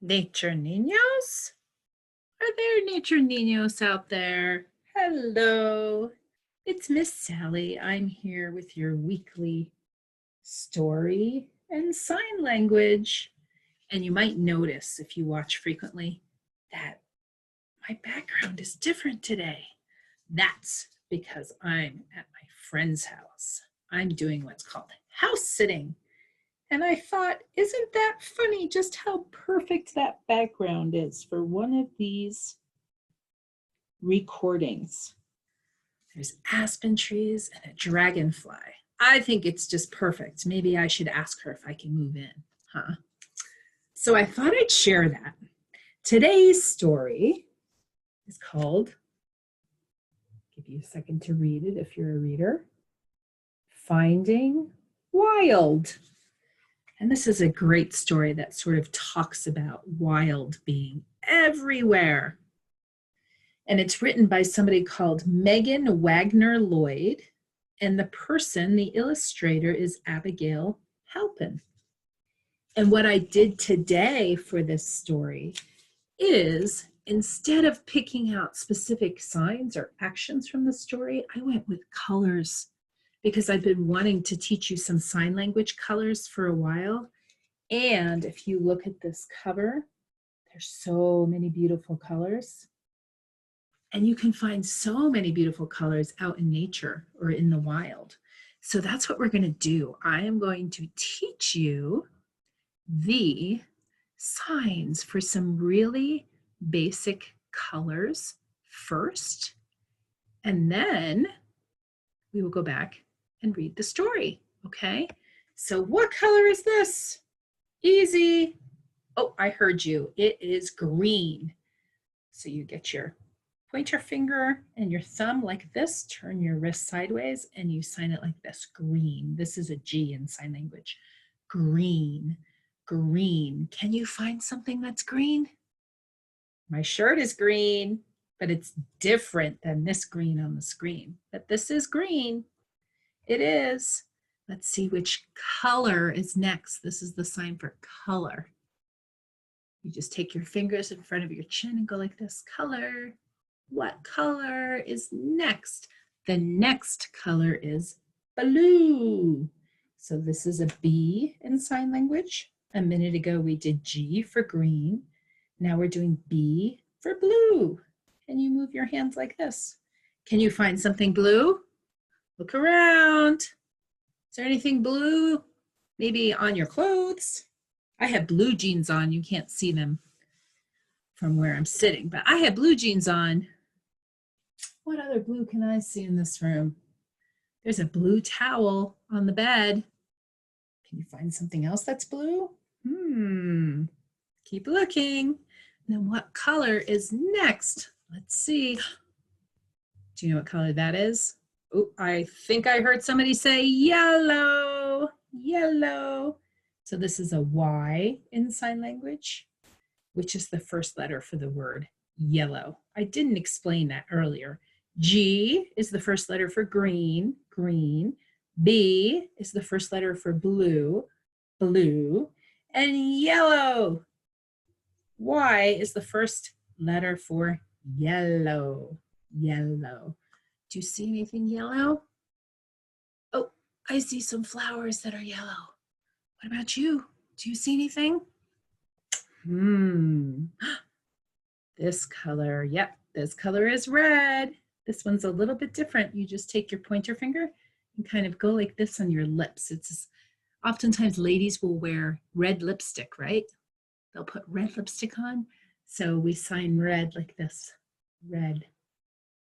Nature Ninos? Are there nature Ninos out there? Hello, it's Miss Sally. I'm here with your weekly story and sign language. And you might notice if you watch frequently that my background is different today. That's because I'm at my friend's house. I'm doing what's called house sitting. And I thought, isn't that funny just how perfect that background is for one of these recordings? There's aspen trees and a dragonfly. I think it's just perfect. Maybe I should ask her if I can move in, huh? So I thought I'd share that. Today's story is called, give you a second to read it if you're a reader, Finding Wild. And this is a great story that sort of talks about wild being everywhere. And it's written by somebody called Megan Lloyd. And the person, the illustrator, is Abigail Halpin. And what I did today for this story is, instead of picking out specific signs or actions from the story, I went with colors, because I've been wanting to teach you some sign language colors for a while. And if you look at this cover, there's so many beautiful colors. And you can find so many beautiful colors out in nature or in the wild. So that's what we're going to do. I am going to teach you the signs for some really basic colors first. And then we will go back and read the story, okay? So what color is this? Easy. Oh, I heard you. It is green. So you get your pointer finger and your thumb like this, turn your wrist sideways, and you sign it like this, green. This is a G in sign language. Green, green. Can you find something that's green? My shirt is green, but it's different than this green on the screen. But this is green. It is. Let's see which color is next. This is the sign for color. You just take your fingers in front of your chin and go like this, color. What color is next? The next color is blue. So this is a B in sign language. A minute ago we did G for green. Now we're doing B for blue. And you move your hands like this. Can you find something blue? Look around. Is there anything blue? Maybe on your clothes? I have blue jeans on. You can't see them from where I'm sitting, but I have blue jeans on. What other blue can I see in this room? There's a blue towel on the bed. Can you find something else that's blue? Keep looking. And then what color is next? Let's see. Do you know what color that is? Oh, I think I heard somebody say yellow, yellow. So this is a Y in sign language, which is the first letter for the word yellow. I didn't explain that earlier. G is the first letter for green, green. B is the first letter for blue, blue. And yellow. Y is the first letter for yellow, yellow. Do you see anything yellow? Oh, I see some flowers that are yellow. What about you? Do you see anything? This color, yep, this color is red. This one's a little bit different. You just take your pointer finger and kind of go like this on your lips. It's oftentimes ladies will wear red lipstick, right? They'll put red lipstick on. So we sign red like this, red,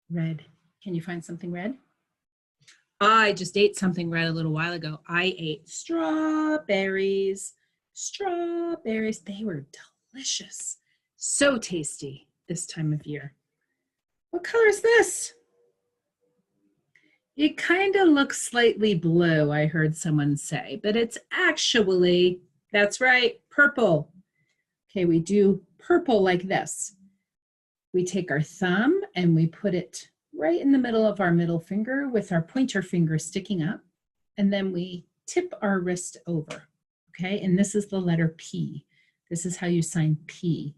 red. Can you find something red? I just ate something red a little while ago. I ate strawberries. Strawberries, they were delicious. So tasty this time of year. What color is this? It kind of looks slightly blue, I heard someone say, but it's actually, that's right, purple. Okay, we do purple like this. We take our thumb and we put it right in the middle of our middle finger with our pointer finger sticking up, and then we tip our wrist over, okay? And this is the letter P. This is how you sign P.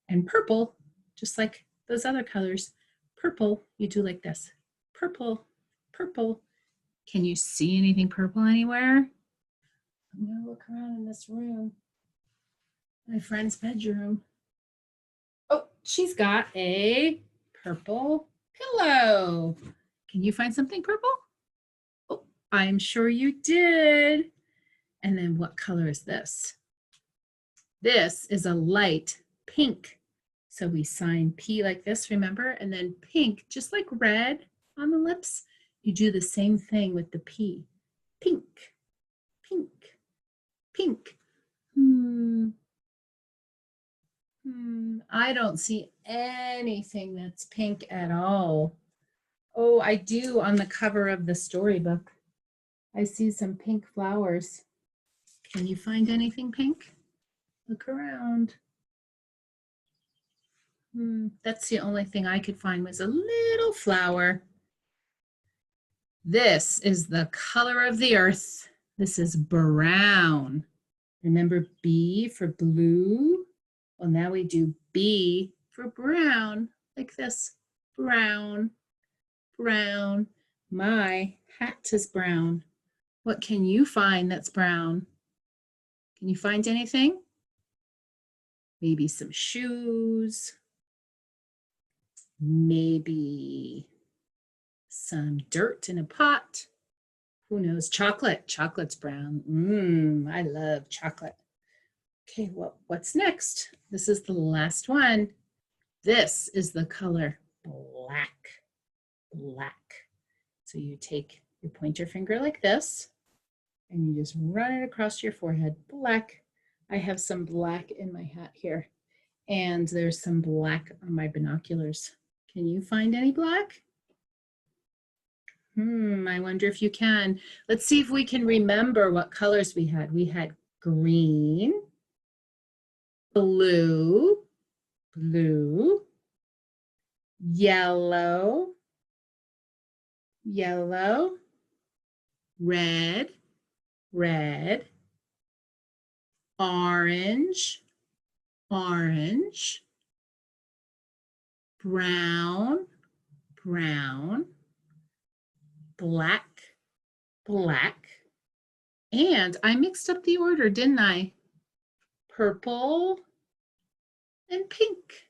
And purple, just like those other colors, purple, you do like this. Purple, purple. Can you see anything purple anywhere? I'm gonna look around in this room. My friend's bedroom. Oh, she's got a purple pillow. Can you find something purple? Oh, I'm sure you did. And then what color is this? This is a light pink. So we sign P like this, remember? And then pink, just like red on the lips, you do the same thing with the P. Pink, pink, pink. I don't see anything that's pink at all. Oh, I do on the cover of the storybook. I see some pink flowers. Can you find anything pink? Look around. That's the only thing I could find was a little flower. This is the color of the earth. This is brown. Remember B for blue? Well, now we do B for brown, like this. Brown, brown. My hat is brown. What can you find that's brown? Can you find anything? Maybe some shoes. Maybe some dirt in a pot. Who knows? Chocolate. Chocolate's brown. I love chocolate. Okay, well, what's next? This is the last one. This is the color black. Black. So you take your pointer finger like this, and you just run it across your forehead. Black. I have some black in my hat here, and there's some black on my binoculars. Can you find any black? I wonder if you can. Let's see if we can remember what colors we had. We had green, blue, blue, yellow, yellow, red, red, orange, orange, brown, brown, black, black, and I mixed up the order, didn't I? Purple and pink,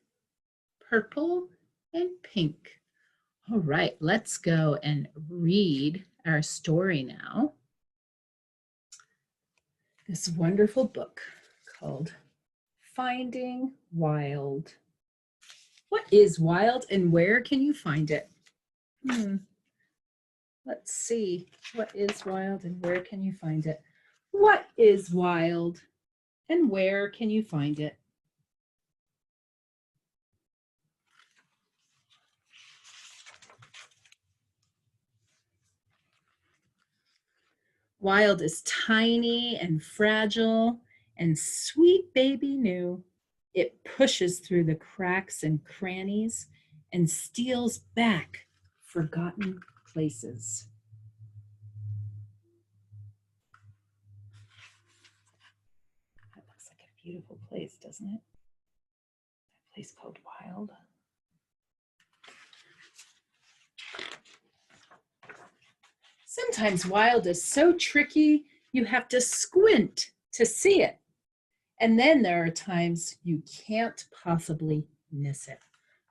purple and pink. All right, let's go and read our story now. This wonderful book called Finding Wild. What is wild and where can you find it? Let's see. What is wild and where can you find it? What is wild and where can you find it? Wild is tiny and fragile and sweet baby new. It pushes through the cracks and crannies and steals back forgotten places. That looks like a beautiful place, doesn't it? That place called Wild. Sometimes wild is so tricky, you have to squint to see it. And then there are times you can't possibly miss it.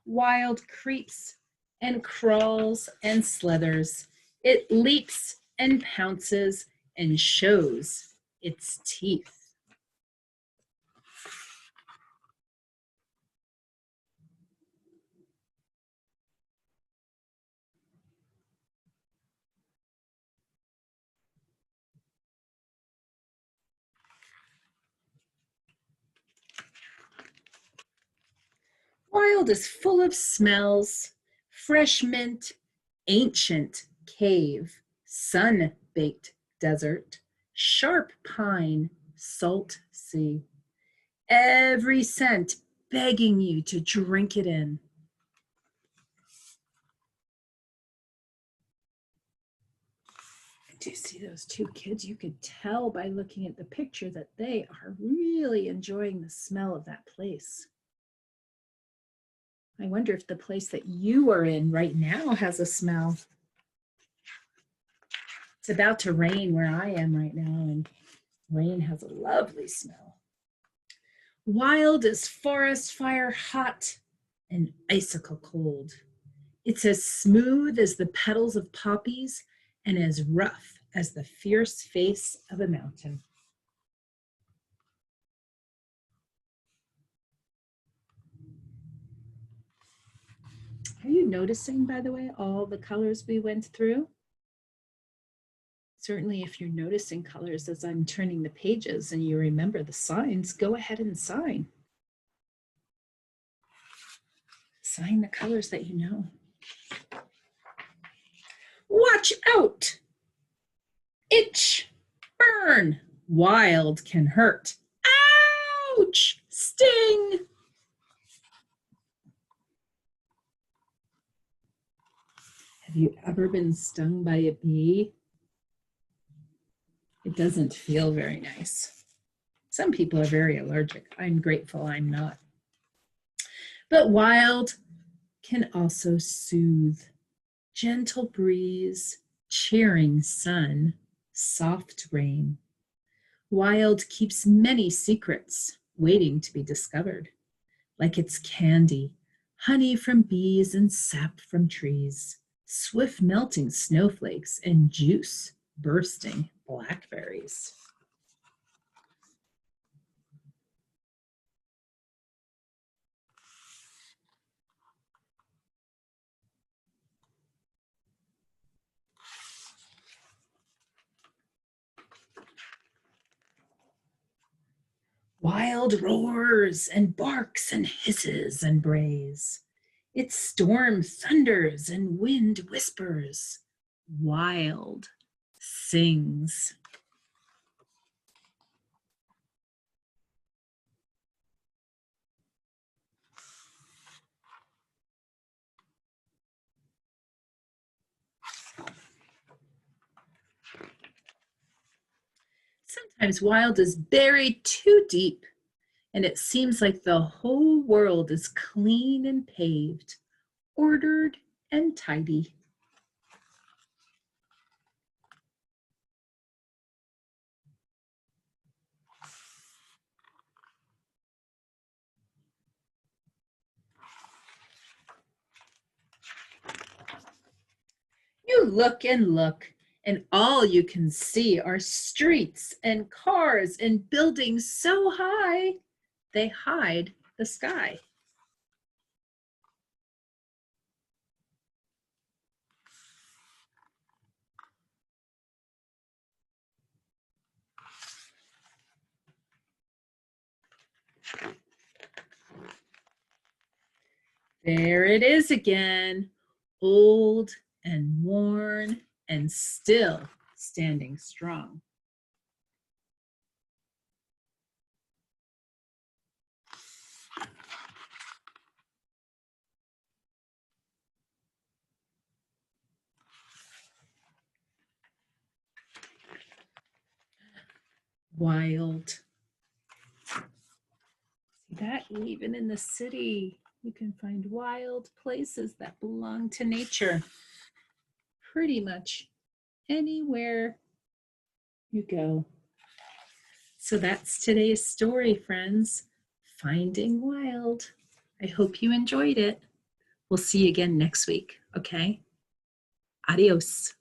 Wild creeps and crawls and slithers. It leaps and pounces and shows its teeth. Wild is full of smells, fresh mint, ancient cave, sun-baked desert, sharp pine, salt sea. Every scent begging you to drink it in. do you see those two kids? You could tell by looking at the picture that they are really enjoying the smell of that place. I wonder if the place that you are in right now has a smell. It's about to rain where I am right now, and rain has a lovely smell. Wild as forest fire hot and icicle cold. It's as smooth as the petals of poppies and as rough as the fierce face of a mountain. Are you noticing, by the way, all the colors we went through? Certainly, if you're noticing colors as I'm turning the pages and you remember the signs, go ahead and sign. Sign the colors that you know. Watch out! Itch, burn, wild can hurt. Ouch! Sting! Have you ever been stung by a bee? It doesn't feel very nice. Some people are very allergic. I'm grateful I'm not. But wild can also soothe. Gentle breeze, cheering sun, soft rain. Wild keeps many secrets waiting to be discovered, like it's candy, honey from bees and sap from trees, swift melting snowflakes and juice bursting blackberries. Wild roars and barks and hisses and brays. Its storm thunders and wind whispers. Wild sings. Sometimes wild is buried too deep, and it seems like the whole world is clean and paved, ordered and tidy. You look and look, and all you can see are streets and cars and buildings so high they hide the sky. There it is again, old and worn and still standing strong. Wild. See that? Even in the city, you can find wild places that belong to nature. Pretty much anywhere you go. So that's today's story, friends. Finding Wild. I hope you enjoyed it. We'll see you again next week, okay? Adios.